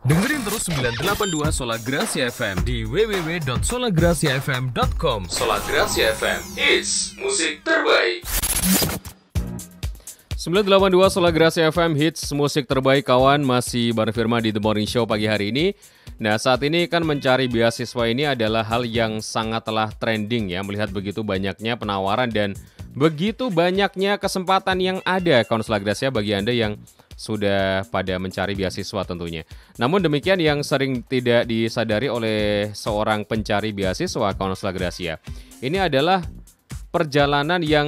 Dengerin terus 982 Sola Gracia FM di www.solagraciafm.com. Sola Gracia FM is musik terbaik. 982 Sola Gracia FM hits musik terbaik kawan, masih bareng Firman di The Morning Show pagi hari ini. Nah, saat ini kan mencari beasiswa ini adalah hal yang sangatlah trending ya, melihat begitu banyaknya penawaran dan begitu banyaknya kesempatan yang ada kawan Sola Gracia bagi Anda yang sudah pada mencari beasiswa tentunya. Namun demikian yang sering tidak disadari oleh seorang pencari beasiswa kawan Sola Gracia, ini adalah perjalanan yang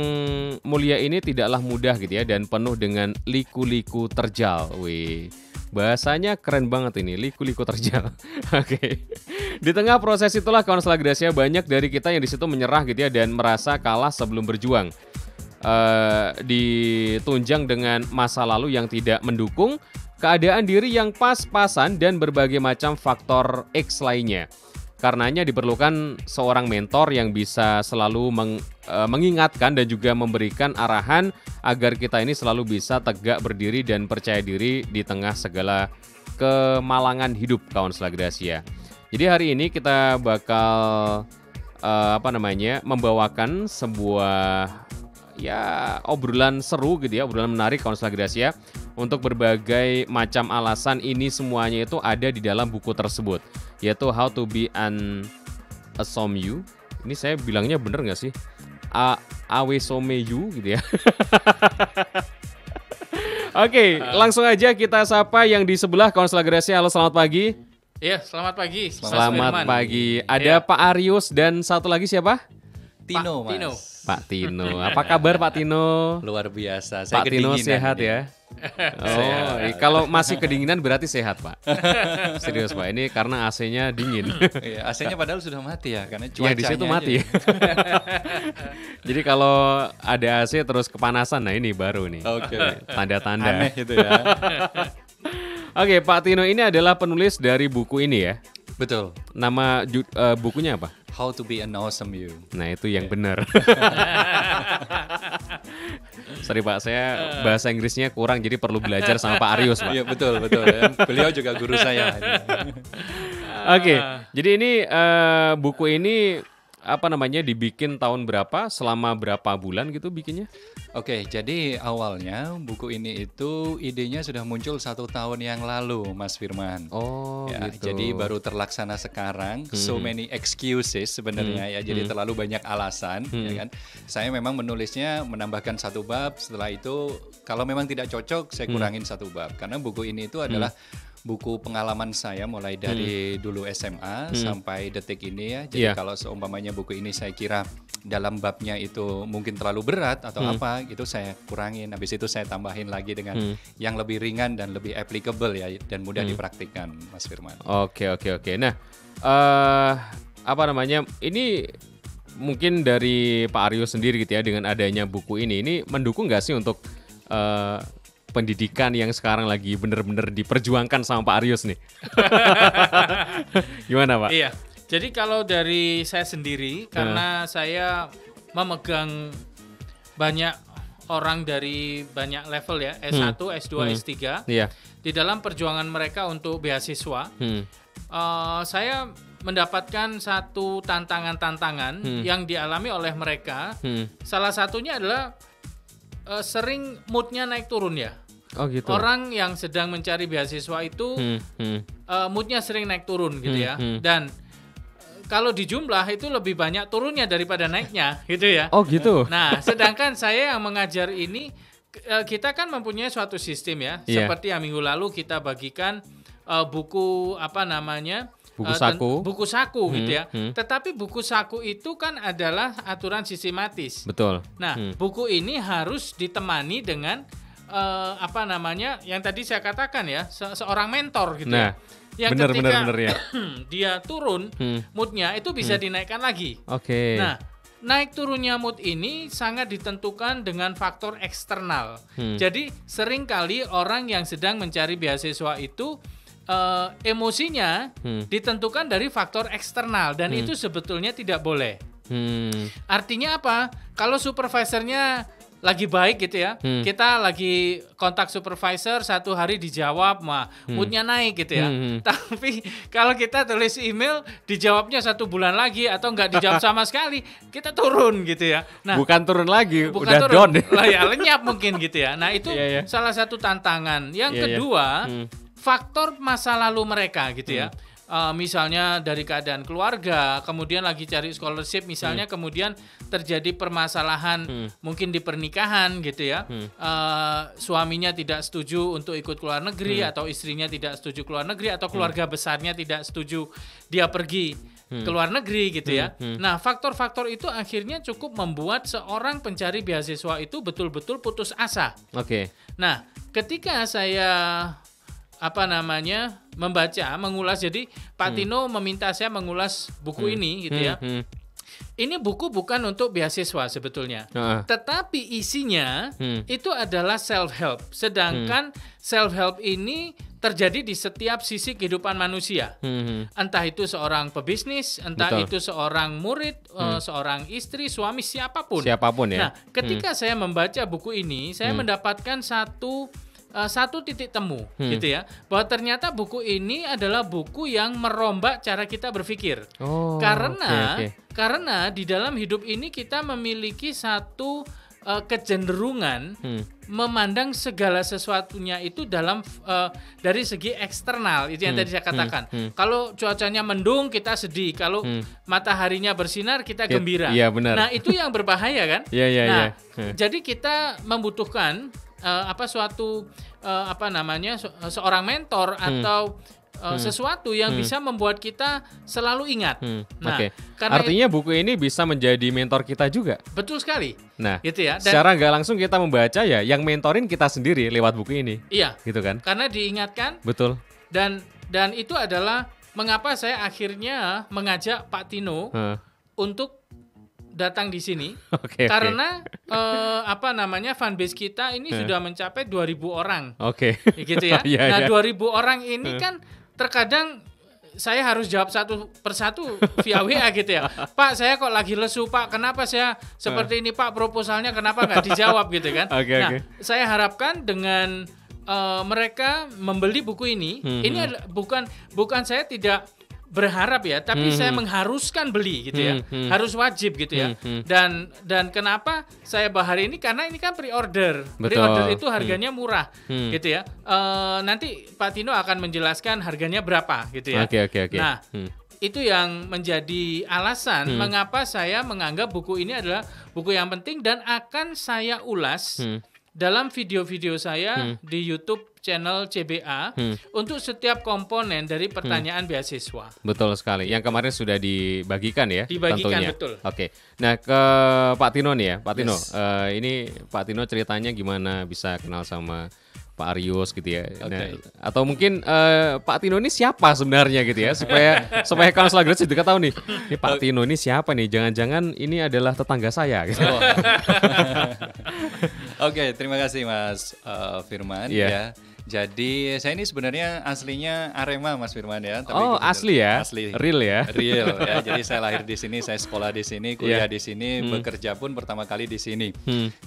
mulia ini tidaklah mudah gitu ya, dan penuh dengan liku-liku terjal. Wih, bahasanya keren banget ini, liku-liku terjal. Oke. Di tengah proses itulah kawan Sola Gracia, banyak dari kita yang di situ menyerah gitu ya, dan merasa kalah sebelum berjuang. Ditunjang dengan masa lalu yang tidak mendukung, keadaan diri yang pas-pasan, dan berbagai macam faktor X lainnya. Karenanya diperlukan seorang mentor yang bisa selalu mengingatkan dan juga memberikan arahan agar kita ini selalu bisa tegak berdiri dan percaya diri di tengah segala kemalangan hidup kawan Sola Gracia. Jadi hari ini kita bakal membawakan sebuah obrolan seru gitu ya, obrolan menarik kawan Sola Gracia, untuk berbagai macam alasan. Ini semuanya itu ada di dalam buku tersebut, yaitu How to be an Awesomeyu. Ini saya bilangnya bener nggak sih? Awesomeyu gitu ya. Oke, langsung aja kita sapa yang di sebelah kawan Sola Gracia. Halo, selamat pagi. Iya, selamat pagi. Selamat pagi. Ada Pak Arius dan satu lagi siapa? Tino, Mas. Tino. Pak Tino. Apa kabar Pak Tino? Luar biasa. Saya Pak Tino kedinginan sehat ini. ya? Oh, kalau masih kedinginan berarti sehat, Pak. Serius, Pak. Ini karena AC-nya dingin. Iya, AC-nya padahal sudah mati ya, karena Ya cuacanya di situ aja. mati. Jadi kalau ada AC terus kepanasan, nah ini baru nih. Oke. Tanda-tanda. Aneh itu ya. Oke, Pak Tino ini adalah penulis dari buku ini ya. Betul. Nama bukunya apa? How to be an awesome you. Nah, itu yang benar. Sorry Pak, saya bahasa Inggrisnya kurang, jadi perlu belajar sama Pak Arius, Pak. Iya, betul. Ya. Beliau juga guru saya. Oke, jadi ini buku ini dibikin tahun berapa, selama berapa bulan gitu bikinnya? Oke, jadi awalnya buku ini itu idenya sudah muncul 1 tahun yang lalu, Mas Firman. Oh, ya, gitu. jadi baru terlaksana sekarang. So many excuses sebenarnya ya. Jadi terlalu banyak alasan, ya kan. Saya memang menulisnya menambahkan 1 bab. Setelah itu kalau memang tidak cocok, saya kurangin 1 bab. Karena buku ini itu adalah buku pengalaman saya mulai dari dulu SMA sampai detik ini ya. Jadi kalau seumpamanya buku ini saya kira dalam babnya itu mungkin terlalu berat atau apa, itu saya kurangin. Habis itu saya tambahin lagi dengan yang lebih ringan dan lebih applicable ya, dan mudah dipraktikkan, Mas Firman. Oke. Nah, ini mungkin dari Pak Arius sendiri gitu ya, dengan adanya buku ini mendukung nggak sih untuk pendidikan yang sekarang lagi bener-bener diperjuangkan sama Pak Arius nih? Gimana Pak? Iya. Jadi kalau dari saya sendiri, karena saya memegang banyak orang dari banyak level ya, S1, S2, S3, Iya. di dalam perjuangan mereka untuk beasiswa, saya mendapatkan satu tantangan-tantangan yang dialami oleh mereka. Salah satunya adalah sering moodnya naik turun ya. Oh gitu. Orang yang sedang mencari beasiswa itu moodnya sering naik turun gitu ya. Dan kalau di jumlah itu lebih banyak turunnya daripada naiknya gitu ya. Oh gitu. Nah, sedangkan saya yang mengajar ini, kita kan mempunyai suatu sistem ya. Seperti yang minggu lalu kita bagikan buku buku saku gitu ya. Tetapi buku saku itu kan adalah aturan sistematis. Betul. Nah, buku ini harus ditemani dengan yang tadi saya katakan ya, seorang mentor gitu ya. Yang ketika ya. dia turun moodnya itu bisa dinaikkan lagi. Oke. Nah, naik turunnya mood ini sangat ditentukan dengan faktor eksternal. Jadi seringkali orang yang sedang mencari beasiswa itu emosinya ditentukan dari faktor eksternal, dan itu sebetulnya tidak boleh. Artinya apa? Kalau supervisornya lagi baik gitu ya, kita lagi kontak supervisor, 1 hari dijawab, moodnya naik gitu ya. Tapi kalau kita tulis email, dijawabnya 1 bulan lagi atau nggak dijawab sama sekali, kita turun gitu ya. Nah, bukan turun lagi, bukan udah turun, down. lah ya lenyap mungkin gitu ya. Nah itu salah satu tantangan. Yang kedua, faktor masa lalu mereka gitu ya. Misalnya dari keadaan keluarga, kemudian lagi cari scholarship misalnya, kemudian terjadi permasalahan mungkin di pernikahan gitu ya, suaminya tidak setuju untuk ikut keluar negeri, atau istrinya tidak setuju keluar negeri, atau keluarga besarnya tidak setuju dia pergi ke luar negeri gitu ya. Nah faktor-faktor itu akhirnya cukup membuat seorang pencari beasiswa itu betul-betul putus asa. Nah ketika saya mengulas, jadi Pak Tino meminta saya mengulas buku ini gitu ya. Ini buku bukan untuk beasiswa sebetulnya, tetapi isinya itu adalah self-help. Sedangkan self-help ini terjadi di setiap sisi kehidupan manusia. Entah itu seorang pebisnis, entah itu seorang murid, seorang istri, suami, siapapun ya. Nah, ketika saya membaca buku ini, saya mendapatkan satu titik temu gitu ya, bahwa ternyata buku ini adalah buku yang merombak cara kita berpikir. Karena di dalam hidup ini kita memiliki satu kecenderungan memandang segala sesuatunya itu dari segi eksternal, itu yang tadi saya katakan. Kalau cuacanya mendung kita sedih, kalau mataharinya bersinar kita gembira. Nah itu yang berbahaya kan. Jadi kita membutuhkan seorang mentor atau sesuatu yang bisa membuat kita selalu ingat. Artinya buku ini bisa menjadi mentor kita juga. Betul sekali. Nah, gitu ya. Dan secara nggak langsung kita membaca ya, yang mentorin kita sendiri lewat buku ini. Iya. Gitu kan? Karena diingatkan. Betul. Dan itu adalah mengapa saya akhirnya mengajak Pak Tino untuk datang di sini, karena fanbase kita ini sudah mencapai 2.000 orang, gitu ya. Nah 2.000 orang ini kan terkadang saya harus jawab satu persatu via WA gitu ya. Pak, saya kok lagi lesu Pak, kenapa saya seperti ini Pak, proposalnya kenapa nggak dijawab gitu kan. Saya harapkan dengan mereka membeli buku ini, ini adalah bukan saya tidak berharap ya, tapi saya mengharuskan beli gitu ya, harus wajib gitu ya. Dan kenapa saya bahas hari ini, karena ini kan pre-order. Pre-order itu harganya murah gitu ya. Nanti Pak Tino akan menjelaskan harganya berapa gitu ya. Nah itu yang menjadi alasan mengapa saya menganggap buku ini adalah buku yang penting dan akan saya ulas dalam video-video saya di YouTube channel CBA untuk setiap komponen dari pertanyaan beasiswa. Betul sekali. Yang kemarin sudah dibagikan ya. Dibagikan tentunya. Betul. Nah ke Pak Tino nih ya, Pak Tino. Ini Pak Tino ceritanya gimana bisa kenal sama Pak Aryus gitu ya. Nah, atau mungkin Pak Tino ini siapa sebenarnya gitu ya, supaya Kansel Gratis juga tahu nih. Ini Pak Tino ini siapa nih? Jangan-jangan ini adalah tetangga saya gitu. Terima kasih Mas Firman ya. Jadi saya ini sebenarnya aslinya Arema Mas Firman ya. Tapi asli ya? Asli. Real ya? Real ya. Jadi saya lahir di sini, saya sekolah di sini, kuliah di sini, bekerja pun pertama kali di sini.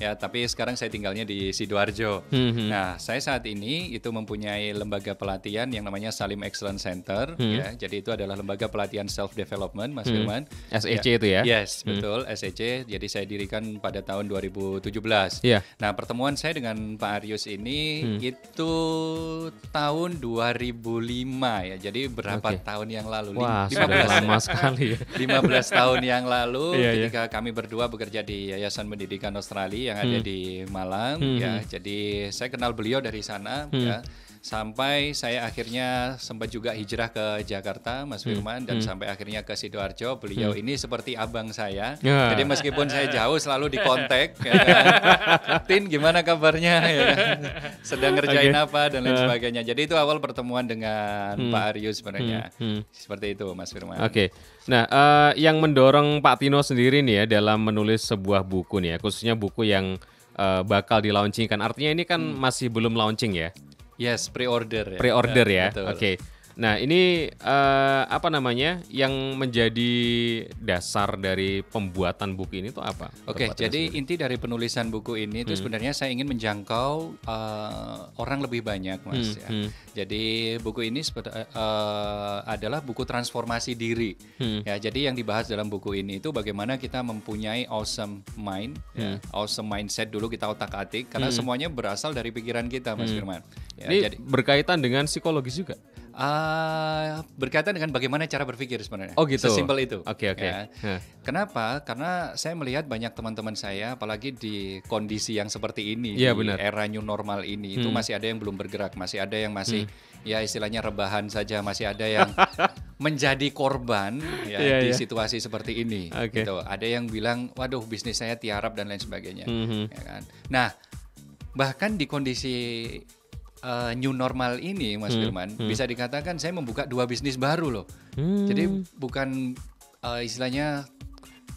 Ya, tapi sekarang saya tinggalnya di Sidoarjo. Nah, saya saat ini itu mempunyai lembaga pelatihan yang namanya Salim Excellence Center ya. Jadi itu adalah lembaga pelatihan self development Mas Firman. SEC itu ya? Yes, betul, SEC. Jadi saya dirikan pada tahun 2017. Nah, pertemuan saya dengan Pak Aryus ini itu tahun 2005 ya. Jadi berapa tahun yang lalu? Wah, 15 lama sekali. 15 tahun yang lalu ketika kami berdua bekerja di Yayasan Pendidikan Australia yang ada di Malang ya. Jadi saya kenal beliau dari sana ya. Sampai saya akhirnya sempat juga hijrah ke Jakarta Mas Firman dan sampai akhirnya ke Sidoarjo. Beliau ini seperti abang saya. Jadi meskipun saya jauh selalu dikontak ya kan? Tin gimana kabarnya ya kan? Sedang ngerjain apa dan lain sebagainya. Jadi itu awal pertemuan dengan Pak Aryus sebenarnya. Seperti itu Mas Firman. Nah, yang mendorong Pak Tino sendiri nih ya dalam menulis sebuah buku nih ya, khususnya buku yang bakal di-launchingkan. Artinya ini kan masih belum launching ya? Yes, pre-order ya. Pre-order ya. Nah, ini apa namanya yang menjadi dasar dari pembuatan buku ini tuh apa? Oke, jadi inti dari penulisan buku ini itu sebenarnya saya ingin menjangkau orang lebih banyak, Mas. Jadi buku ini adalah buku transformasi diri. Ya, jadi yang dibahas dalam buku ini itu bagaimana kita mempunyai awesome mind, awesome mindset dulu kita otak-atik, karena semuanya berasal dari pikiran kita, Mas Firman. Ya, ini jadi berkaitan dengan psikologis juga. Berkaitan dengan bagaimana cara berpikir sebenarnya. Oh gitu. Sesimpel itu. Oke. Ya. Kenapa? Karena saya melihat banyak teman-teman saya, apalagi di kondisi yang seperti ini, di era new normal ini, itu masih ada yang belum bergerak, masih ada yang masih ya istilahnya rebahan saja, masih ada yang menjadi korban ya di situasi seperti ini. Gitu. Ada yang bilang, waduh bisnis saya tiarap dan lain sebagainya. Ya kan? Nah, bahkan di kondisi new normal ini, Mas Firman, bisa dikatakan saya membuka 2 bisnis baru loh. Jadi bukan istilahnya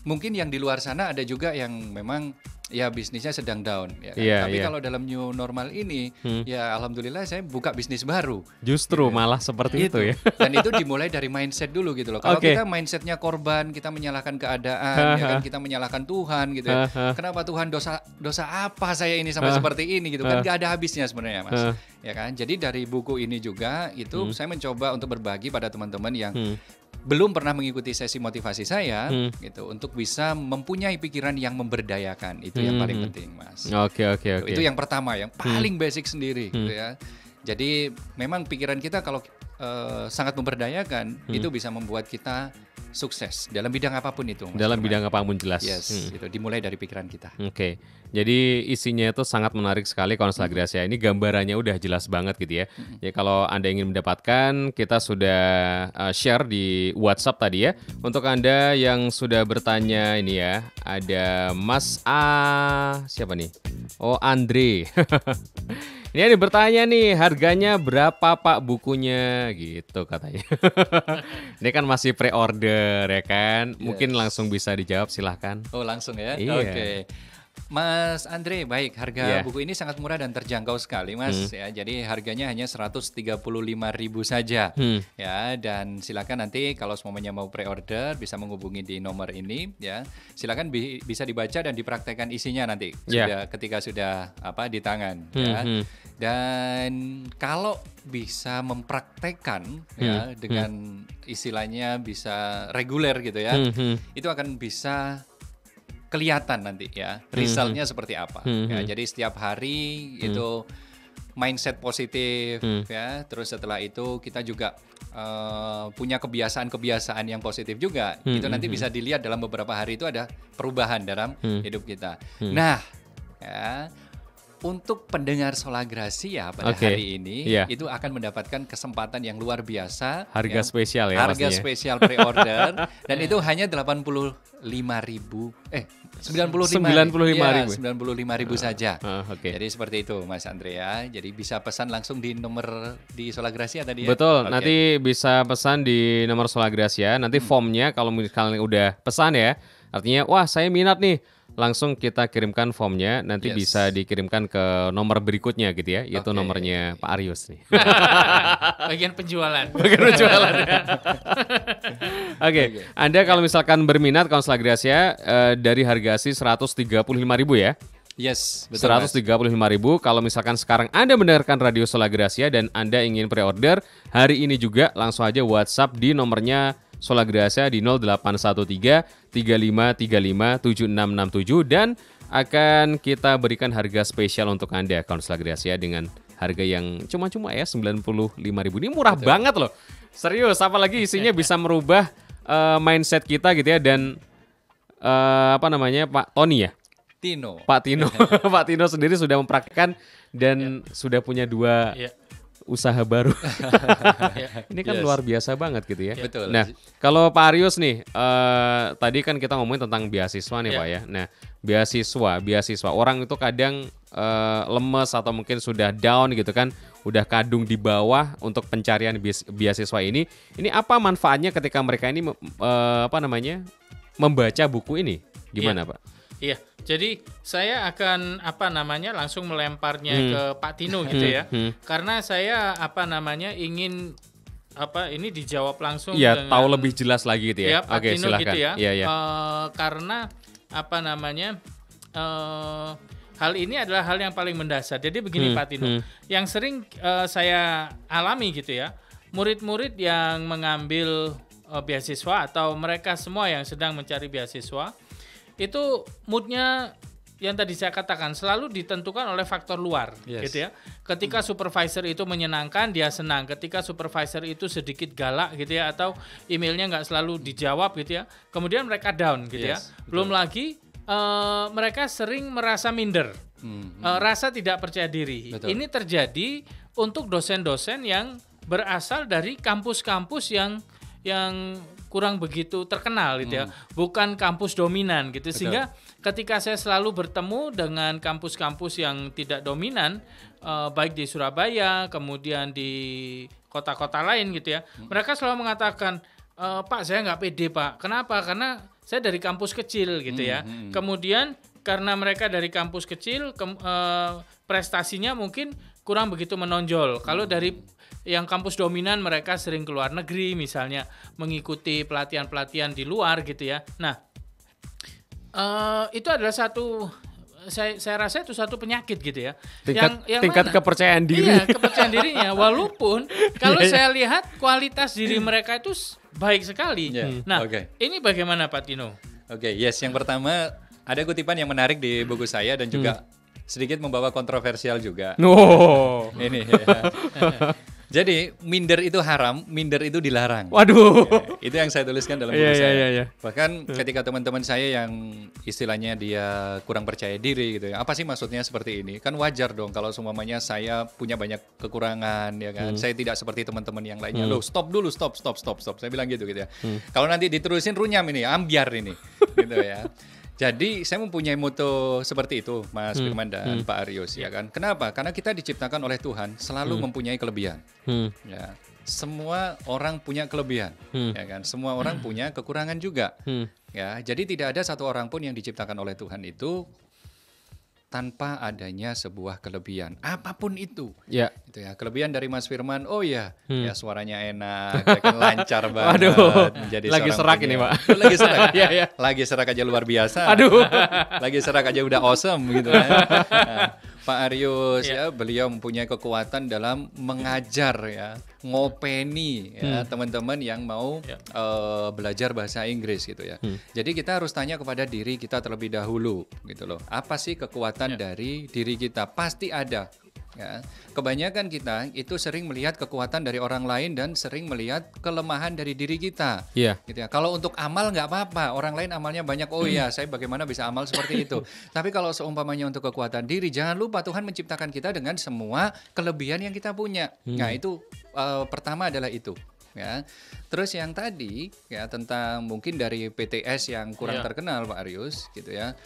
mungkin yang di luar sana ada juga yang memang ya bisnisnya sedang down ya kan? Tapi kalau dalam new normal ini ya alhamdulillah saya buka bisnis baru. Justru malah seperti itu ya. Dan itu dimulai dari mindset dulu gitu loh. Kalau kita mindsetnya korban, kita menyalahkan keadaan, ya kan, kita menyalahkan Tuhan gitu ya. Kenapa Tuhan dosa apa saya ini sampai seperti ini gitu kan, gak ada habisnya sebenarnya, Mas. Ya kan? Jadi dari buku ini juga itu saya mencoba untuk berbagi pada teman-teman yang belum pernah mengikuti sesi motivasi saya gitu, untuk bisa mempunyai pikiran yang memberdayakan. Itu yang paling penting, Mas. Oke. Itu yang pertama, yang paling basic sendiri gitu ya. Jadi memang pikiran kita kalau sangat memberdayakan itu bisa membuat kita sukses dalam bidang apapun itu, Mas. Dalam bidang apapun jelas. Yes, itu dimulai dari pikiran kita. Oke. Jadi isinya itu sangat menarik sekali Konselor Gracia. Ini gambarannya udah jelas banget gitu ya. Ya kalau Anda ingin mendapatkan, kita sudah share di WhatsApp tadi ya. Untuk Anda yang sudah bertanya ini ya, ada Mas siapa nih? Oh, Andre. Ini ada bertanya nih, harganya berapa Pak bukunya gitu katanya. Ini kan masih pre-order ya kan. Mungkin langsung bisa dijawab, silahkan. Oh langsung ya? Iya. Oke. Mas Andre, baik, harga buku ini sangat murah dan terjangkau sekali, Mas. Ya, jadi harganya hanya 135.000 saja. Ya, dan silakan nanti kalau semuanya mau pre-order bisa menghubungi di nomor ini ya. Silakan bisa dibaca dan dipraktekkan isinya nanti ketika sudah di tangan ya. Dan kalau bisa mempraktekkan ya dengan istilahnya bisa reguler gitu ya. Itu akan bisa kelihatan nanti ya resultnya seperti apa ya. Jadi setiap hari itu mindset positif ya, terus setelah itu kita juga punya kebiasaan yang positif juga. Itu nanti bisa dilihat dalam beberapa hari itu ada perubahan dalam hidup kita. Nah ya, untuk pendengar Sola Gracia pada hari ini itu akan mendapatkan kesempatan yang luar biasa. Harga spesial ya. Harga spesial pre-order dan itu hanya 95.000 saja. Jadi seperti itu, Mas Andrea. Jadi bisa pesan langsung di nomor di Sola Gracia tadi ya. Betul, nanti bisa pesan di nomor Sola Gracia. Nanti formnya kalau misalnya udah pesan ya, artinya wah saya minat nih, langsung kita kirimkan formnya, nanti bisa dikirimkan ke nomor berikutnya gitu ya, yaitu nomornya Pak Arius nih. Bagian penjualan. Oke. Anda kalau misalkan berminat Konselor Gracia dari harga asli 135.000 ya. Yes, betul. 135.000. Kalau misalkan sekarang Anda mendengarkan Radio Sola Gracia dan Anda ingin pre-order hari ini juga, langsung aja WhatsApp di nomornya Sola Gracia di 0813 3535 7667 dan akan kita berikan harga spesial untuk Anda Konselor Gracia dengan harga yang cuma-cuma ya 95.000. Ini murah banget loh. Serius, apalagi isinya bisa merubah mindset kita gitu ya. Dan Pak Tony ya? Pak Tino. Pak Tino sendiri sudah mempraktikkan dan sudah punya 2 usaha baru. Ini kan luar biasa banget gitu ya. Betul. Nah, kalau Pak Arius nih, tadi kan kita ngomongin tentang beasiswa nih Pak ya. Nah, beasiswa. Orang itu kadang lemes atau mungkin sudah down gitu kan, udah kadung di bawah untuk pencarian beasiswa ini. Ini apa manfaatnya ketika mereka ini membaca buku ini? Gimana Pak? Iya, jadi saya akan langsung melemparnya ke Pak Tino gitu ya. Karena saya ingin ini dijawab langsung. Iya, tahu lebih jelas lagi gitu ya. Ya, Pak Oke, Tino silakan. gitu ya. Iya. Karena hal ini adalah hal yang paling mendasar. Jadi begini Pak Tino, yang sering saya alami gitu ya, murid-murid yang mengambil beasiswa atau mereka semua yang sedang mencari beasiswa, itu moodnya yang tadi saya katakan selalu ditentukan oleh faktor luar, gitu ya. Ketika supervisor itu menyenangkan, dia senang. Ketika supervisor itu sedikit galak, gitu ya, atau emailnya nggak selalu dijawab, gitu ya, kemudian mereka down, gitu ya. Belum lagi mereka sering merasa minder, rasa tidak percaya diri. Betul. Ini terjadi untuk dosen-dosen yang berasal dari kampus-kampus yang kurang begitu terkenal gitu ya, bukan kampus dominan gitu. Sehingga ketika saya selalu bertemu dengan kampus-kampus yang tidak dominan, baik di Surabaya, kemudian di kota-kota lain gitu ya, mereka selalu mengatakan, Pak saya nggak pede Pak. Kenapa? Karena saya dari kampus kecil gitu ya. Kemudian karena mereka dari kampus kecil, prestasinya mungkin kurang begitu menonjol. Kalau dari yang kampus dominan mereka sering keluar negeri misalnya, mengikuti pelatihan-pelatihan di luar gitu ya. Nah, itu adalah saya rasa itu satu penyakit gitu ya. Tingkat kepercayaan diri. Iya, kepercayaan dirinya. Walaupun kalau saya lihat kualitas diri mereka itu baik sekali. Nah, ini bagaimana Pak Tino? Yang pertama ada kutipan yang menarik di buku saya dan juga sedikit membawa kontroversial juga. Ini ya. Jadi minder itu haram, minder itu dilarang. Waduh. Itu yang saya tuliskan dalam buku saya. Bahkan ketika teman-teman saya yang istilahnya dia kurang percaya diri gitu ya. Apa sih maksudnya seperti ini? Kan wajar dong kalau semuanya saya punya banyak kekurangan ya kan. Saya tidak seperti teman-teman yang lainnya. Loh, stop dulu, stop. Saya bilang gitu ya. Kalau nanti diterusin runyam ini, ambiar ini. Gitu ya. Jadi saya mempunyai moto seperti itu, Mas Firman dan Pak Aryus, ya kan? Kenapa? Karena kita diciptakan oleh Tuhan selalu mempunyai kelebihan. Ya, semua orang punya kelebihan, ya kan? Semua orang punya kekurangan juga. Ya, jadi tidak ada satu orang pun yang diciptakan oleh Tuhan itu tanpa adanya sebuah kelebihan, apapun itu. Ya. Gitu ya. Kelebihan dari Mas Firman, ya suaranya enak, ya kan lancar banget. Menjadi lagi serak ini, Pak. Lagi serak. Ya. Lagi serak aja luar biasa. Lagi serak aja udah awesome gitu ya. Nah, Pak Aryus ya, beliau mempunyai kekuatan dalam mengajar ya, ngopeni ya teman-teman yang mau belajar bahasa Inggris gitu ya. Jadi kita harus tanya kepada diri kita terlebih dahulu gitu loh. Apa sih kekuatan dari diri kita? Pasti ada. Ya, kebanyakan kita itu sering melihat kekuatan dari orang lain dan sering melihat kelemahan dari diri kita. Gitu ya. Kalau untuk amal nggak apa-apa, orang lain amalnya banyak. Saya bagaimana bisa amal seperti itu. Tapi kalau seumpamanya untuk kekuatan diri, jangan lupa Tuhan menciptakan kita dengan semua kelebihan yang kita punya. Nah itu pertama adalah itu. Ya. Terus yang tadi ya tentang mungkin dari PTS yang kurang terkenal Pak Aryus, gitu ya.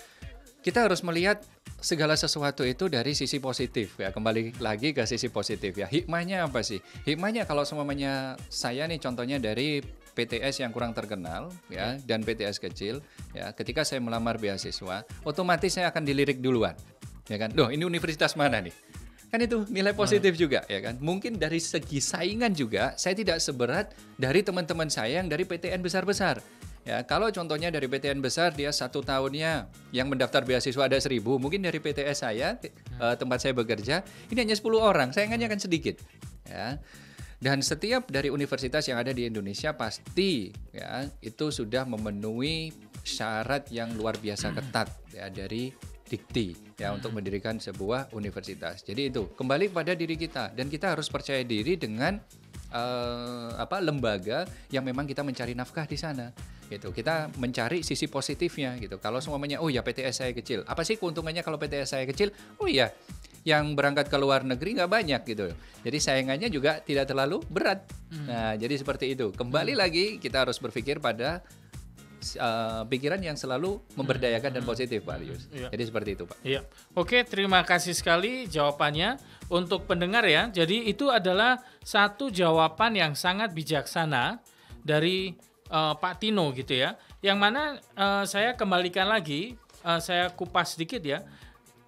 Kita harus melihat segala sesuatu itu dari sisi positif ya, kembali lagi ke sisi positif ya. Hikmahnya apa sih? Hikmahnya kalau semuanya saya nih contohnya dari PTS yang kurang terkenal ya dan PTS kecil ya, ketika saya melamar beasiswa, otomatis saya akan dilirik duluan. Ya kan? Loh, ini universitas mana nih? Kan itu nilai positif juga ya kan. Mungkin dari segi saingan juga saya tidak seberat dari teman-teman saya yang dari PTN besar-besar. Ya, kalau contohnya dari PTN besar dia 1 tahunnya yang mendaftar beasiswa ada 1.000, mungkin dari PTS saya tempat saya bekerja ini hanya 10 orang, saingannya kan sedikit. Ya. Dan setiap dari universitas yang ada di Indonesia pasti ya itu sudah memenuhi syarat yang luar biasa ketat ya dari dikti ya untuk mendirikan sebuah universitas. Jadi itu kembali pada diri kita dan kita harus percaya diri dengan lembaga yang memang kita mencari nafkah di sana. Gitu. Kita mencari sisi positifnya gitu. Kalau semuanya PTS saya kecil. Apa sih keuntungannya kalau PTS saya kecil? Yang berangkat ke luar negeri nggak banyak gitu. Jadi saingannya juga tidak terlalu berat. Nah, jadi seperti itu. Kembali lagi kita harus berpikir pada pikiran yang selalu memberdayakan dan positif, Pak Aryus. Jadi seperti itu, Pak. Iya. Oke, terima kasih sekali jawabannya untuk pendengar ya. Jadi itu adalah satu jawaban yang sangat bijaksana dari Pak Tino gitu ya. Yang mana saya kembalikan lagi, saya kupas sedikit ya.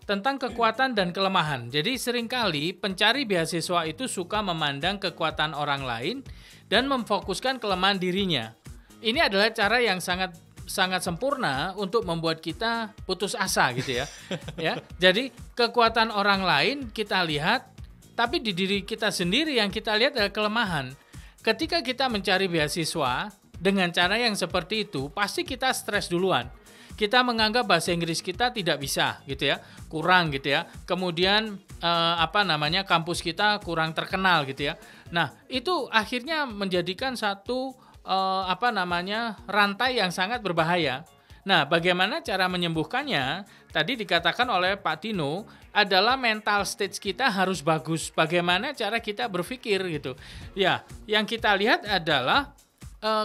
tentang kekuatan dan kelemahan. Jadi seringkali pencari beasiswa itu suka memandang kekuatan orang lain dan memfokuskan kelemahan dirinya. Ini adalah cara yang sangat sempurna untuk membuat kita putus asa gitu ya. Ya. Jadi kekuatan orang lain kita lihat, tapi di diri kita sendiri yang kita lihat adalah kelemahan. Ketika kita mencari beasiswa dengan cara yang seperti itu, pasti kita stres duluan. Kita menganggap bahasa Inggris kita tidak bisa gitu ya, kurang gitu ya. Kemudian kampus kita kurang terkenal gitu ya. Nah, itu akhirnya menjadikan satu rantai yang sangat berbahaya. Nah, bagaimana cara menyembuhkannya? Tadi dikatakan oleh Pak Tino adalah mental state kita harus bagus. Bagaimana cara kita berpikir gitu. Ya, yang kita lihat adalah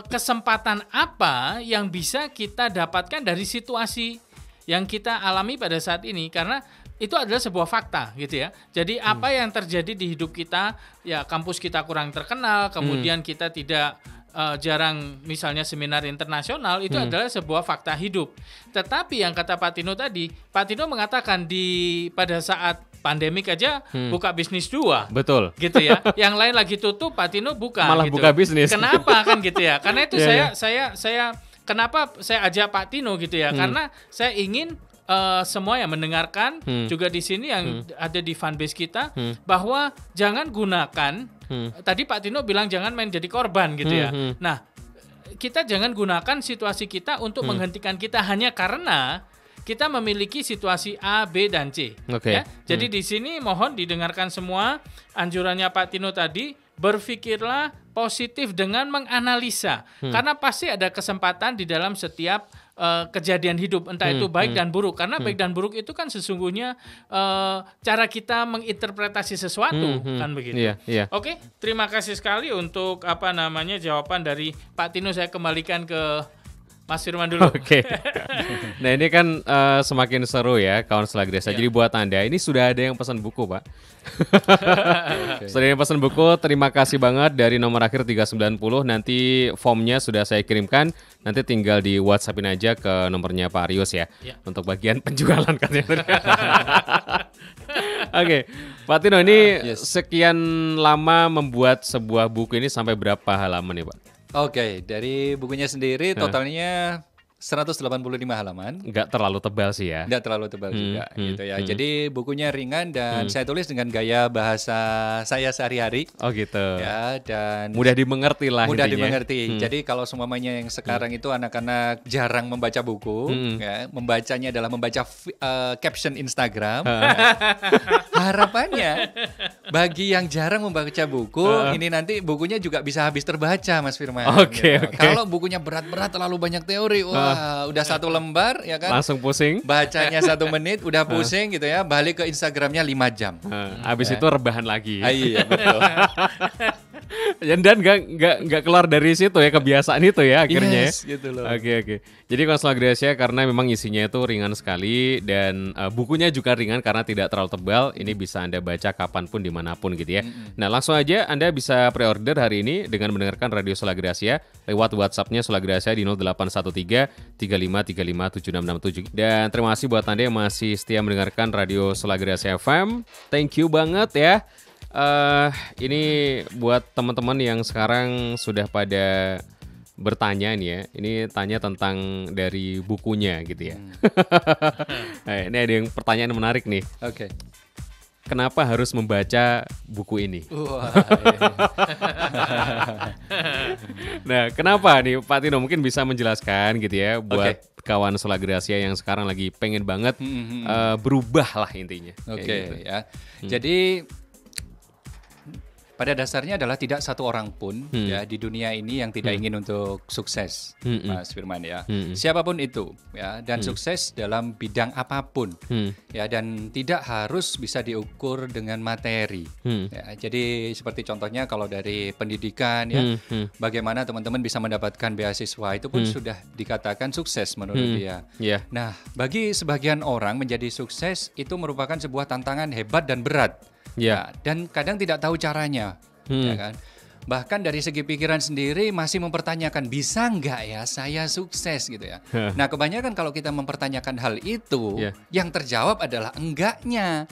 kesempatan apa yang bisa kita dapatkan dari situasi yang kita alami pada saat ini, karena itu adalah sebuah fakta gitu ya. Jadi apa yang terjadi di hidup kita, ya kampus kita kurang terkenal, kemudian kita tidak jarang misalnya seminar internasional, itu adalah sebuah fakta hidup. Tetapi yang kata Pak Tino tadi, Pak Tino mengatakan pada saat pandemik aja buka bisnis 2. Betul. Gitu ya. Yang lain lagi tutup, Pak Tino buka. Malah gitu. buka bisnis. Kenapa kan gitu ya? Karena itu saya kenapa saya ajak Pak Tino gitu ya? Karena saya ingin semua yang mendengarkan juga di sini yang ada di fanbase kita bahwa jangan gunakan tadi Pak Tino bilang jangan main jadi korban gitu ya. Nah, kita jangan gunakan situasi kita untuk menghentikan kita hanya karena kita memiliki situasi A, B, dan C. Okay. Ya? Jadi di sini mohon didengarkan semua anjurannya Pak Tino tadi, berpikirlah positif dengan menganalisa. Karena pasti ada kesempatan di dalam setiap kejadian hidup, entah itu baik dan buruk. Karena baik dan buruk itu kan sesungguhnya cara kita menginterpretasi sesuatu, kan begitu. Iya. Oke, terima kasih sekali untuk jawaban dari Pak Tino. Saya kembalikan ke Mas Firman dulu. Oke. Nah, ini kan semakin seru ya kawan Selagresa. Jadi buat Anda, ini sudah ada yang pesan buku, Pak. Sudah ada yang pesan buku, terima kasih banget dari nomor akhir 390. Nanti formnya sudah saya kirimkan. Nanti tinggal di WhatsAppin aja ke nomornya Pak Arius ya. Untuk bagian penjualan katanya. Oke, Pak Tino, ini sekian lama membuat sebuah buku ini sampai berapa halaman nih, Pak? Oke, dari bukunya sendiri totalnya 185 halaman. Nggak terlalu tebal sih ya. Nggak terlalu tebal juga gitu ya. Jadi bukunya ringan dan saya tulis dengan gaya bahasa saya sehari-hari. Oh gitu. Ya, dan mudah dimengerti lah mudah intinya. dimengerti. Jadi kalau semuanya yang sekarang itu anak-anak jarang membaca buku, ya, membacanya adalah membaca caption Instagram. Harapannya bagi yang jarang membaca buku, ini nanti bukunya juga bisa habis terbaca, Mas Firman. Oke. Kalau bukunya berat-berat terlalu banyak teori, udah satu lembar ya kan, langsung pusing, bacanya 1 menit udah pusing gitu ya, balik ke Instagramnya 5 jam. Habis itu rebahan lagi. Iya betul. Dan nggak keluar dari situ ya, kebiasaan itu ya akhirnya. Yes, gitu loh. Oke. Jadi Konselor Gracia karena memang isinya itu ringan sekali dan bukunya juga ringan karena tidak terlalu tebal. Ini bisa Anda baca kapanpun dimanapun gitu ya. Nah, langsung aja Anda bisa pre-order hari ini dengan mendengarkan Radio Sola Gracia lewat WhatsApp-nya Sola Gracia di 0813 3535 7667. Dan terima kasih buat Anda yang masih setia mendengarkan Radio Sola Gracia FM. Thank you banget ya. Ini buat teman-teman yang sekarang sudah pada bertanya nih ya. Ini tanya tentang dari bukunya gitu ya. Ini ada yang pertanyaan menarik nih. Oke. Kenapa harus membaca buku ini? Nah, kenapa nih Pak Tino mungkin bisa menjelaskan gitu ya buat kawan Sola Gracia yang sekarang lagi pengen banget berubah lah intinya. Gitu. Ya. Jadi pada dasarnya adalah tidak satu orang pun ya di dunia ini yang tidak ingin untuk sukses, Mas Firman ya. Siapapun itu ya, dan sukses dalam bidang apapun ya, dan tidak harus bisa diukur dengan materi. Ya, jadi seperti contohnya kalau dari pendidikan ya, bagaimana teman-teman bisa mendapatkan beasiswa itu pun sudah dikatakan sukses menurut dia. Nah, bagi sebagian orang menjadi sukses itu merupakan sebuah tantangan hebat dan berat. Ya, dan kadang tidak tahu caranya, ya kan. bahkan dari segi pikiran sendiri masih mempertanyakan bisa nggak ya saya sukses gitu ya. Nah kebanyakan kalau kita mempertanyakan hal itu, yang terjawab adalah enggaknya.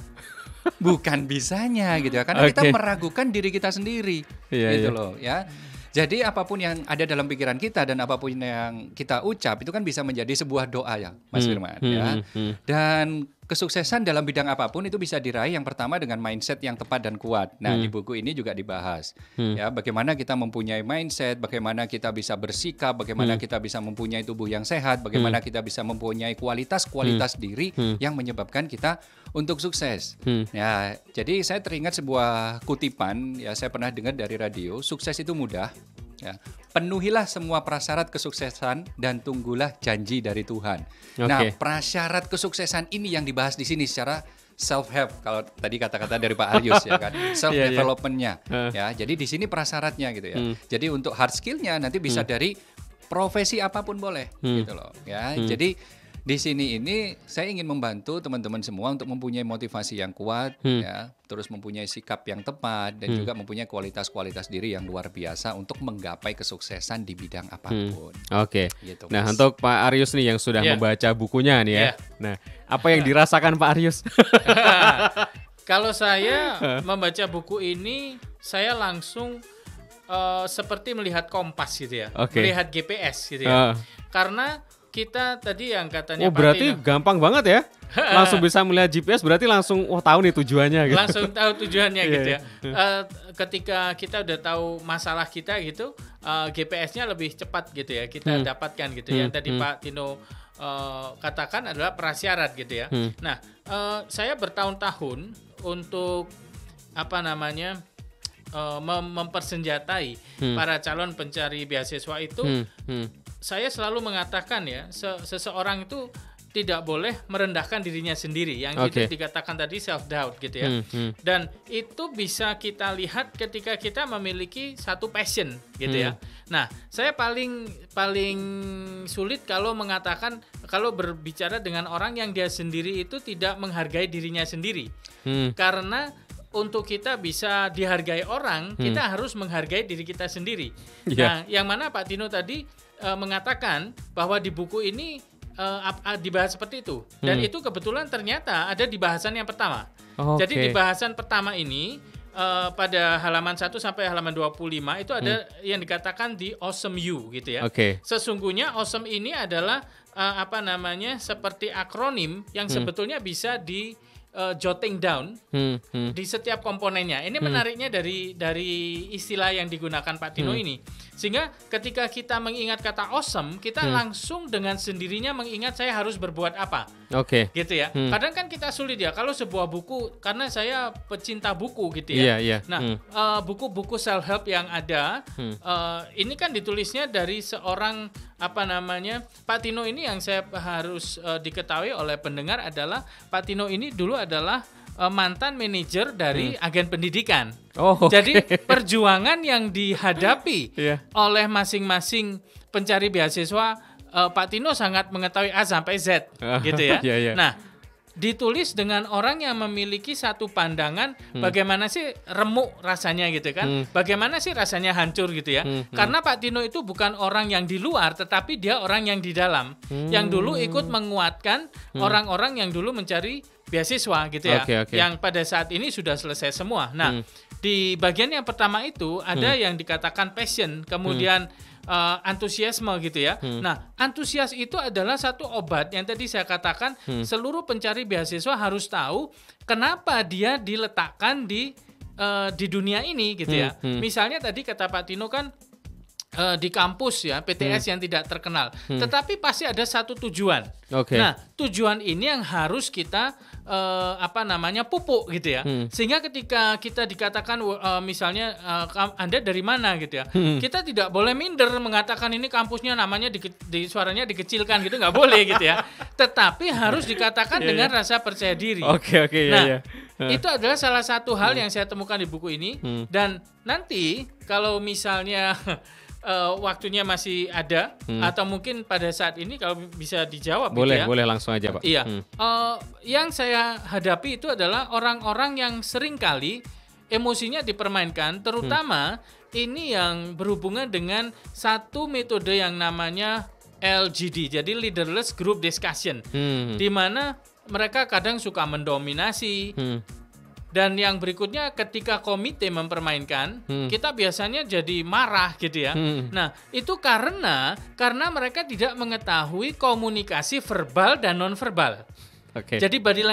Bukan bisanya gitu ya, karena kita meragukan diri kita sendiri gitu loh ya. Jadi apapun yang ada dalam pikiran kita dan apapun yang kita ucap itu kan bisa menjadi sebuah doa ya Mas Firman ya. Dan kesuksesan dalam bidang apapun itu bisa diraih yang pertama dengan mindset yang tepat dan kuat. Nah di buku ini juga dibahas ya bagaimana kita mempunyai mindset, bagaimana kita bisa bersikap, bagaimana kita bisa mempunyai tubuh yang sehat, bagaimana kita bisa mempunyai kualitas diri yang menyebabkan kita untuk sukses. Ya, jadi saya teringat sebuah kutipan ya saya pernah dengar dari radio, sukses itu mudah. Ya, penuhilah semua prasyarat kesuksesan dan tunggulah janji dari Tuhan. Nah, prasyarat kesuksesan ini yang dibahas di sini secara self-help kalau tadi kata-kata dari Pak Aryus ya kan, self-development-nya. Ya, jadi di sini prasyaratnya gitu ya. Jadi untuk hard skill-nya nanti bisa dari profesi apapun boleh gitu loh. Ya, jadi di sini ini saya ingin membantu teman-teman semua untuk mempunyai motivasi yang kuat, ya, terus mempunyai sikap yang tepat dan juga mempunyai kualitas-kualitas diri yang luar biasa untuk menggapai kesuksesan di bidang apapun. Gitu, nah untuk Pak Aryus nih yang sudah membaca bukunya nih ya, nah apa yang dirasakan Pak Aryus? Kalau saya membaca buku ini, saya langsung seperti melihat kompas gitu ya, melihat GPS gitu ya, karena kita tadi yang katanya berarti gampang banget ya. Langsung bisa melihat GPS berarti langsung tahu nih tujuannya gitu. Langsung tahu tujuannya gitu ya. Ketika kita udah tahu masalah kita gitu, GPS-nya lebih cepat gitu ya. Kita dapatkan gitu ya. Tadi Pak Tino katakan adalah prasyarat gitu ya. Nah, saya bertahun-tahun untuk mempersenjatai para calon pencari beasiswa itu. Saya selalu mengatakan ya, seseorang itu tidak boleh merendahkan dirinya sendiri, yang dikatakan tadi self doubt gitu ya. Dan itu bisa kita lihat ketika kita memiliki satu passion gitu ya. Nah, saya paling sulit kalau berbicara dengan orang yang dia sendiri itu tidak menghargai dirinya sendiri. Karena untuk kita bisa dihargai orang, kita harus menghargai diri kita sendiri. Nah, yang mana Pak Tino tadi mengatakan bahwa di buku ini dibahas seperti itu. Dan itu kebetulan ternyata ada di bahasan yang pertama. Jadi di bahasan pertama ini pada halaman 1 sampai halaman 25 itu ada yang dikatakan the awesome you gitu ya. Sesungguhnya awesome ini adalah seperti akronim yang sebetulnya bisa di jotting down di setiap komponennya. Ini menariknya dari istilah yang digunakan Pak Tino ini. Sehingga ketika kita mengingat kata awesome, kita langsung dengan sendirinya mengingat saya harus berbuat apa. Gitu ya. Kadang kan kita sulit ya kalau sebuah buku, karena saya pecinta buku gitu ya. Nah, buku-buku self help yang ada ini kan ditulisnya dari seorang Pak Tino ini yang saya harus diketahui oleh pendengar adalah Pak Tino ini dulu adalah mantan manajer dari agen pendidikan. Jadi perjuangan yang dihadapi oleh masing-masing pencari beasiswa, Pak Tino sangat mengetahui A sampai Z gitu ya. Nah, ditulis dengan orang yang memiliki satu pandangan bagaimana sih remuk rasanya gitu kan, bagaimana sih rasanya hancur gitu ya. Karena Pak Tino itu bukan orang yang di luar, tetapi dia orang yang di dalam, yang dulu ikut menguatkan orang-orang yang dulu mencari beasiswa gitu ya, yang pada saat ini sudah selesai semua. Nah, di bagian yang pertama itu ada yang dikatakan passion, kemudian antusiasme gitu ya. Nah, antusias itu adalah satu obat yang tadi saya katakan seluruh pencari beasiswa harus tahu kenapa dia diletakkan di dunia ini gitu ya. Misalnya tadi kata Pak Tino kan di kampus ya, PTS yang tidak terkenal, tetapi pasti ada satu tujuan. Nah, tujuan ini yang harus kita pupuk gitu ya. Sehingga ketika kita dikatakan misalnya Anda dari mana gitu ya, kita tidak boleh minder mengatakan ini kampusnya namanya suaranya dikecilkan gitu, nggak boleh gitu ya. Tetapi harus dikatakan dengan rasa percaya diri. Itu adalah salah satu hal yang saya temukan di buku ini. Dan nanti kalau misalnya waktunya masih ada atau mungkin pada saat ini kalau bisa dijawab boleh langsung aja Pak. Yang saya hadapi itu adalah orang-orang yang sering kali emosinya dipermainkan, terutama ini yang berhubungan dengan satu metode yang namanya LGD, jadi Leaderless Group Discussion, di mana mereka kadang suka mendominasi. Dan yang berikutnya ketika komite mempermainkan, kita biasanya jadi marah gitu ya. Nah, itu karena mereka tidak mengetahui komunikasi verbal dan non-verbal. Jadi body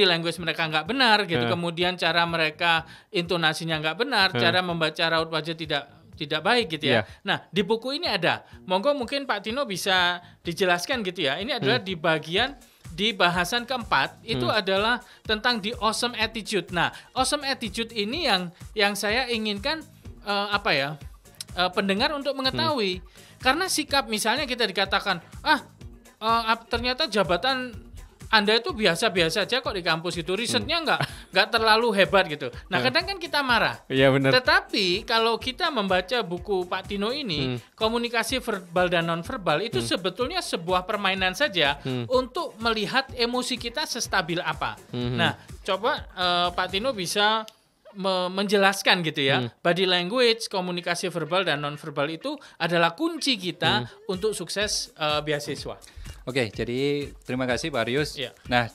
language mereka nggak benar gitu. Kemudian cara mereka intonasinya nggak benar, cara membaca raut wajah tidak baik gitu ya. Nah, di buku ini ada. Monggo mungkin Pak Tino bisa dijelaskan gitu ya. Ini adalah di bahasan keempat itu adalah tentang the awesome attitude. Nah, awesome attitude ini yang saya inginkan pendengar untuk mengetahui. Karena sikap misalnya kita dikatakan, ternyata jabatan Anda itu biasa-biasa aja kok di kampus itu, risetnya nggak terlalu hebat gitu. Nah, kadang kan kita marah. Iya benar. Tetapi kalau kita membaca buku Pak Tino ini, komunikasi verbal dan nonverbal itu sebetulnya sebuah permainan saja untuk melihat emosi kita sestabil apa. Nah, coba Pak Tino bisa menjelaskan gitu ya. Body language, komunikasi verbal dan nonverbal itu adalah kunci kita untuk sukses beasiswa. Oke, jadi terima kasih Pak Arius. Nah,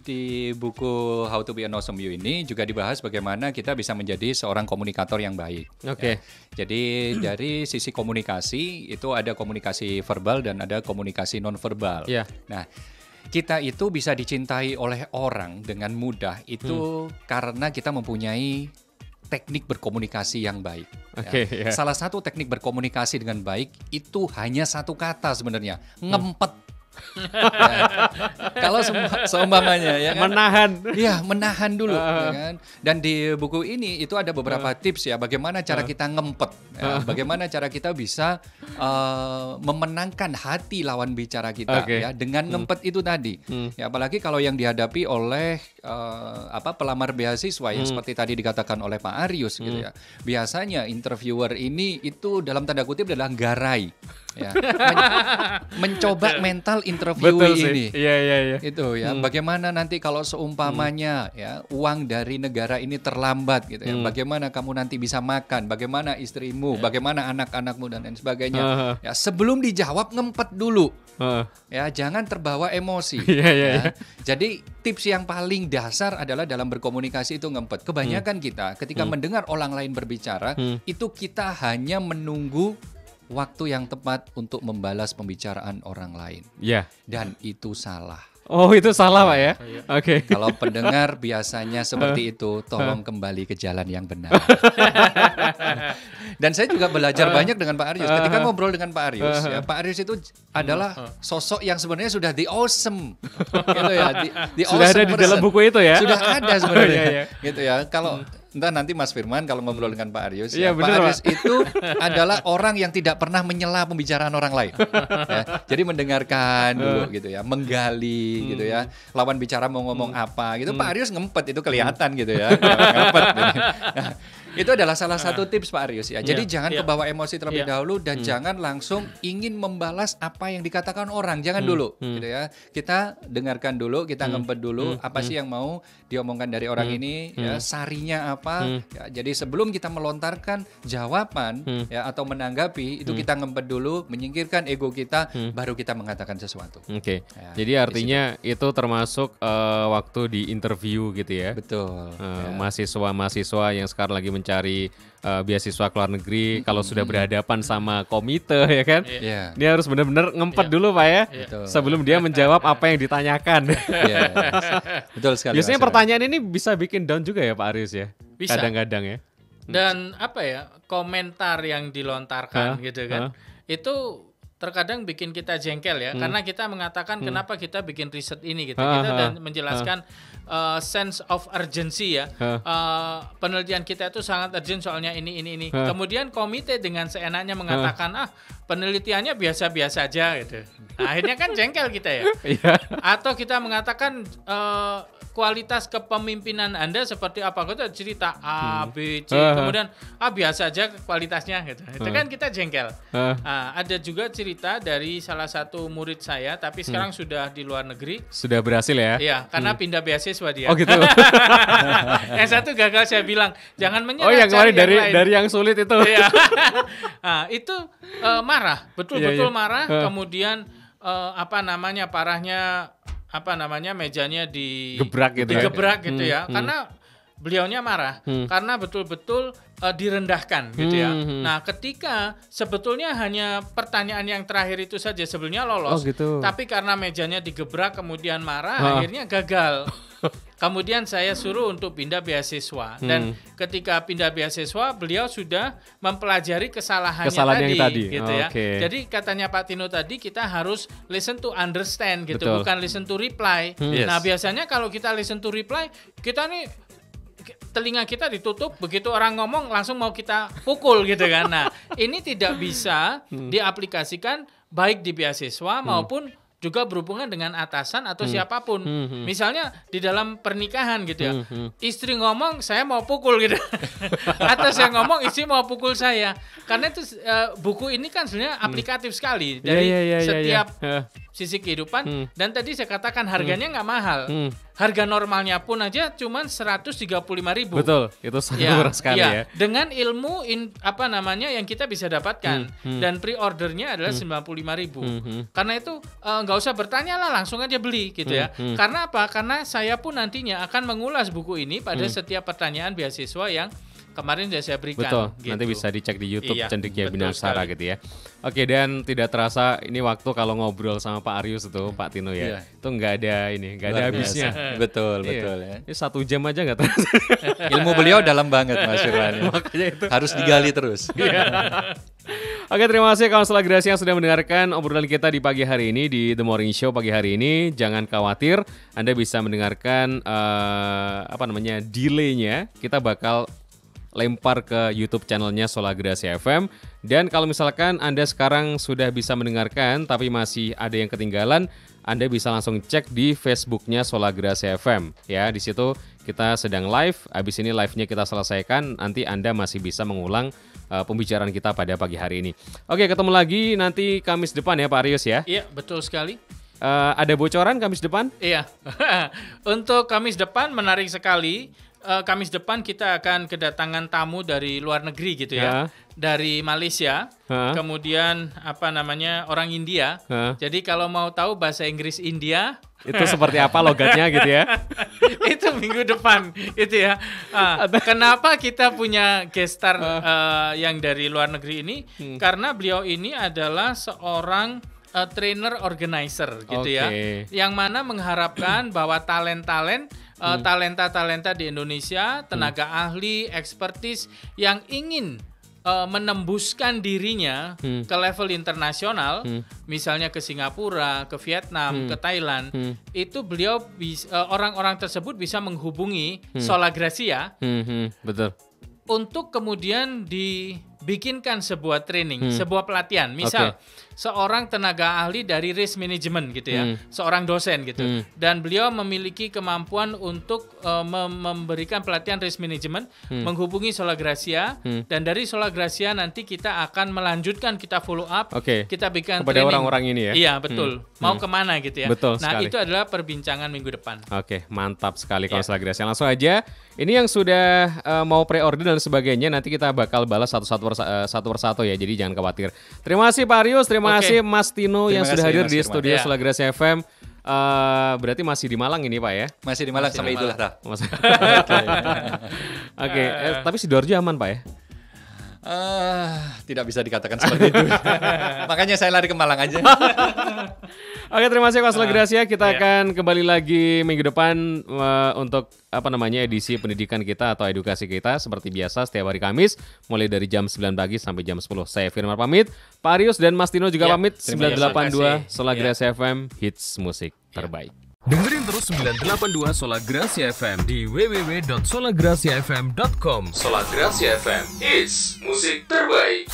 di buku How to Be an Awesome You ini juga dibahas bagaimana kita bisa menjadi seorang komunikator yang baik. Ya. Jadi dari sisi komunikasi itu ada komunikasi verbal dan ada komunikasi nonverbal. Nah, kita itu bisa dicintai oleh orang dengan mudah itu karena kita mempunyai teknik berkomunikasi yang baik. Salah satu teknik berkomunikasi dengan baik itu hanya satu kata sebenarnya, ngempet. Kalau seumpamanya ya kan? menahan dulu ya kan. Dan di buku ini itu ada beberapa tips ya bagaimana cara kita ngempet ya, bagaimana cara kita bisa memenangkan hati lawan bicara kita ya dengan ngempet itu tadi. Ya, apalagi kalau yang dihadapi oleh pelamar beasiswa yang seperti tadi dikatakan oleh Pak Arius gitu ya. Biasanya interviewer ini itu dalam tanda kutip adalah garai. Ya, mencoba mental interviewee ini. Itu ya. Bagaimana nanti kalau seumpamanya ya uang dari negara ini terlambat gitu ya. Bagaimana kamu nanti bisa makan, bagaimana istrimu, bagaimana anak-anakmu dan lain sebagainya. Ya, sebelum dijawab ngempet dulu. Ya, jangan terbawa emosi. Ya. Jadi tips yang paling dasar adalah dalam berkomunikasi itu ngempet. Kebanyakan kita ketika mendengar orang lain berbicara, itu kita hanya menunggu waktu yang tepat untuk membalas pembicaraan orang lain. Dan itu salah. Oh, itu salah Pak ya? Kalau pendengar biasanya seperti itu, tolong kembali ke jalan yang benar. Dan saya juga belajar banyak dengan Pak Arius. Ketika ngobrol dengan Pak Arius, ya, Pak Arius itu adalah sosok yang sebenarnya sudah the awesome, gitu ya. Sudah ada di dalam buku itu ya? Sudah ada sebenarnya, gitu ya. Kalau entah nanti Mas Firman kalau ngobrol dengan Pak Arius, Pak Arius itu adalah orang yang tidak pernah menyela pembicaraan orang lain. Ya, jadi mendengarkan dulu gitu ya, menggali gitu ya. Lawan bicara mau ngomong apa gitu, Pak Arius ngempet itu kelihatan gitu ya. Ngempet. Nah, itu adalah salah satu tips Pak Arius ya. Jadi jangan kebawa emosi terlebih dahulu dan jangan langsung ingin membalas apa yang dikatakan orang. Jangan dulu gitu ya. Kita dengarkan dulu, kita ngempet dulu apa sih yang mau diomongkan dari orang ini ya, sarinya apa ya. Jadi sebelum kita melontarkan jawaban ya atau menanggapi itu kita ngempet dulu, menyingkirkan ego kita, baru kita mengatakan sesuatu. Ya, jadi artinya itu termasuk waktu di interview gitu ya. Betul. Mahasiswa yang sekarang lagi mencari beasiswa ke luar negeri, kalau sudah berhadapan sama komite ya kan, dia harus benar-benar ngempet dulu Pak ya, sebelum dia menjawab apa yang ditanyakan. Betul sekali. Biasanya pertanyaan ini bisa bikin down juga ya Pak Arius ya, kadang-kadang ya. Dan komentar yang dilontarkan gitu kan, itu terkadang bikin kita jengkel ya, karena kita mengatakan kenapa kita bikin riset ini gitu, kita dan menjelaskan sense of urgency ya, penelitian kita itu sangat urgent soalnya ini. Kemudian komite dengan seenaknya mengatakan penelitiannya biasa-biasa aja gitu. Nah, akhirnya kan jengkel kita ya. Atau kita mengatakan kualitas kepemimpinan Anda seperti apa? Kita cerita A, B, C, kemudian biasa aja kualitasnya gitu. Itu kan kita jengkel. Ada juga cerita dari salah satu murid saya, tapi sekarang sudah di luar negeri. Sudah berhasil ya? Iya, karena pindah beasiswa dia. Oh gitu. Yang satu gagal, saya bilang jangan menyerah. Oh yang kemarin lain. dari yang sulit itu. Iya. Itu marah, betul-betul marah. Kemudian parahnya mejanya digebrak gitu ya. Karena beliaunya marah karena betul-betul direndahkan gitu ya. Nah, ketika sebetulnya hanya pertanyaan yang terakhir itu saja sebelumnya lolos, gitu. Tapi karena mejanya digebrak kemudian marah, akhirnya gagal. Kemudian saya suruh untuk pindah beasiswa dan ketika pindah beasiswa beliau sudah mempelajari kesalahannya tadi gitu ya. Jadi katanya Pak Tino tadi kita harus listen to understand gitu, bukan listen to reply. Nah, biasanya kalau kita listen to reply, kita nih telinga kita ditutup, begitu orang ngomong langsung mau kita pukul gitu kan. Nah, ini tidak bisa diaplikasikan baik di beasiswa maupun juga berhubungan dengan atasan atau siapapun. Misalnya di dalam pernikahan gitu ya. Istri ngomong saya mau pukul gitu. Atau saya ngomong istri mau pukul saya. Karena itu buku ini kan sebenarnya aplikatif sekali dari setiap sisi kehidupan. Dan tadi saya katakan harganya nggak mahal. Harga normalnya pun aja cuman 135.000. Betul, itu sangat murah sekali ya. Dengan ilmu yang kita bisa dapatkan dan pre-ordernya adalah 95.000. Karena itu nggak usah bertanya lah, langsung aja beli gitu ya. Karena apa? Karena saya pun nantinya akan mengulas buku ini pada setiap pertanyaan beasiswa yang kemarin sudah saya berikan. Betul, gitu. nanti bisa dicek di YouTube Cendekia Binaksara gitu ya. Oke, dan tidak terasa ini waktu kalau ngobrol sama Pak Arius itu, Pak Tino ya, itu nggak ada habisnya. Betul ya. Ini 1 jam aja nggak terasa. Ilmu beliau dalam banget Mas Firman. Makanya itu harus digali terus. Oke, terima kasih kawan Selagrasi yang sudah mendengarkan obrolan kita di pagi hari ini di The Morning Show pagi hari ini. Jangan khawatir, Anda bisa mendengarkan delay-nya. Kita bakal lempar ke YouTube channelnya Solagrasi FM. Dan kalau misalkan Anda sekarang sudah bisa mendengarkan tapi masih ada yang ketinggalan, Anda bisa langsung cek di Facebooknya Solagrasi FM. Ya, di situ kita sedang live. Habis ini live-nya kita selesaikan, nanti Anda masih bisa mengulang pembicaraan kita pada pagi hari ini. Oke, ketemu lagi nanti Kamis depan ya Pak Arius ya. Iya, betul sekali. Ada bocoran Kamis depan? Iya. Untuk Kamis depan menarik sekali. Kamis depan kita akan kedatangan tamu dari luar negeri gitu ya. Dari Malaysia. Kemudian orang India. Jadi kalau mau tahu bahasa Inggris India itu seperti apa logatnya gitu ya. Itu minggu depan gitu ya. Kenapa kita punya guest star yang dari luar negeri ini? Karena beliau ini adalah seorang trainer organizer gitu ya. Yang mana mengharapkan bahwa talenta-talenta di Indonesia, tenaga ahli, expertise yang ingin menembuskan dirinya ke level internasional, misalnya ke Singapura, ke Vietnam, ke Thailand, itu beliau orang-orang tersebut bisa menghubungi Solagrasi ya. Betul. Untuk kemudian dibikinkan sebuah training, sebuah pelatihan. Misal seorang tenaga ahli dari risk management gitu ya, seorang dosen gitu, dan beliau memiliki kemampuan untuk memberikan pelatihan risk management, menghubungi Solagrasia, dan dari Solagrasia nanti kita akan melanjutkan, kita follow up, kita bikin kepada training. Orang-orang ini ya. Iya betul, mau kemana gitu ya. Betul nah sekali. Itu adalah perbincangan minggu depan. Oke, mantap sekali kalau Solagrasia. Langsung aja, ini yang sudah mau pre-order dan sebagainya, nanti kita bakal balas satu persatu ya, jadi jangan khawatir. Terima kasih Pak Arius, terima kasih Mas Tino yang sudah hadir di studio Solagrasi FM. Berarti masih di Malang ini Pak ya? Masih di Malang sampai Idul Adha. Oke, tapi Sidoarjo aman Pak ya? Tidak bisa dikatakan seperti itu. Makanya saya lari ke Malang aja. Oke, terima kasih Pak Solagrasia. Kita akan kembali lagi minggu depan untuk edisi pendidikan kita atau edukasi kita seperti biasa setiap hari Kamis mulai dari jam 9 pagi sampai jam 10. Saya Firman pamit, Pak Arius dan Mas Tino juga pamit. 982 Solagrasi FM, hits musik terbaik. Dengerin terus 982 Solagrasi FM di www.solagrasiafm.com. Solagrasi FM, hits musik terbaik.